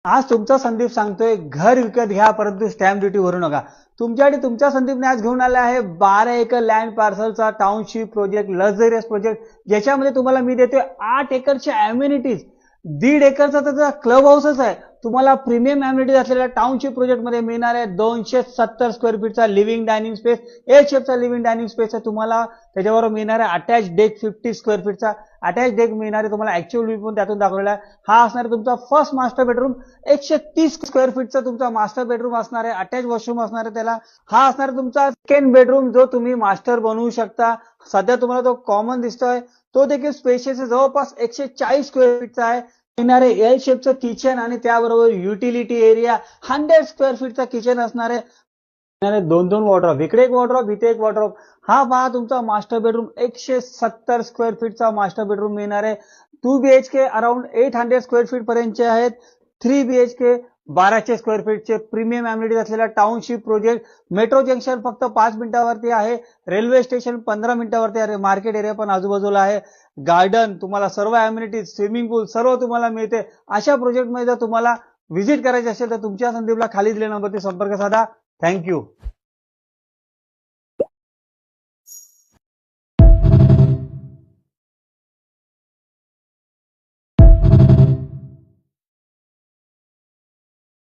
आज तुमचा संदीप सांगतोय घर विकत घ्या परंतु स्टॅम्प ड्युटी भरू नका। तुमच्यासाठी तुमच्या संदीपने आज घेऊन आला आहे 12 एकर लँड पार्सलचा टाउनशिप प्रोजेक्ट, लक्झरियस प्रोजेक्ट, ज्याच्यामध्ये तुम्हाला मी देतोय 8 एकरच्या अम्युनिटीज, 1.5 एकरचा त्याचा क्लब हाऊसच आहे। तुम्हाला प्रीमियम अम्युनिटीज असलेल्या टाउनशिप प्रोजेक्ट मध्ये मिळणार आहे 270 स्क्वेअर फीटचा लिव्हिंग डायनिंग स्पेस, ए शेपचा लिव्हिंग डायनिंग स्पेस आहे तुम्हाला। त्याच्याबरोबर मिळणार आहे अटॅच डेक 50 स्क्वेअर फीटचा, अटॅच डेक मिळणार आहे तुम्हाला। ऍक्च्युअल व्ह्यू पण त्यातून दाखवलेला आहे। हा असणार आहे तुमचा फर्स्ट मास्टर बेडरूम, 130 स्क्वेअर फीटचा तुमचा मास्टर बेडरूम असणार आहे, अटॅच वॉशरूम असणार आहे त्याला। हा असणार आहे तुमचा सेकंड बेडरूम जो तुम्ही मास्टर बनवू शकता। सध्या तुम्हाला तो कॉमन दिसतोय, तो देखील स्पेशियस आहे, जवळपास 140 स्क्वेअर फीटचा आहे। येणारे एल शेपचं किचन आणि त्याबरोबर युटिलिटी एरिया 100 स्क्वेअर फीटचा किचन असणार आहे। दोन वॉर्डरोब, इकडे एक वॉर्डरोब, इथे एक वॉर्डरोब। हा पहा तुमचा मास्टर बेडरूम, 170 स्क्वेअर फीटचा मास्टर बेडरूम मिळणार आहे। 2 BHK अराउंड 800 स्क्वेअर फीट पर्यंतचे आहेत। 3 BHK 1200 स्क्वेअर फीटचे प्रीमियम अम्युनिटीज असलेला टाउनशिप प्रोजेक्ट। मेट्रो जंक्शन फक्त 5 मिनिटावरती आहे, रेल्वे स्टेशन 15 मिनिटावरती आहे, मार्केट एरिया पण आजूबाजूला आहे, गार्डन, तुम्हाला सर्व अम्युनिटीज, स्विमिंग पूल सर्व तुम्हाला मिळते। अशा प्रोजेक्टमध्ये जर तुम्हाला व्हिजिट करायची असेल तर तुमच्या संदीपला खाली दिलेल्या नंबरवरती संपर्क साधा। थँक्यू।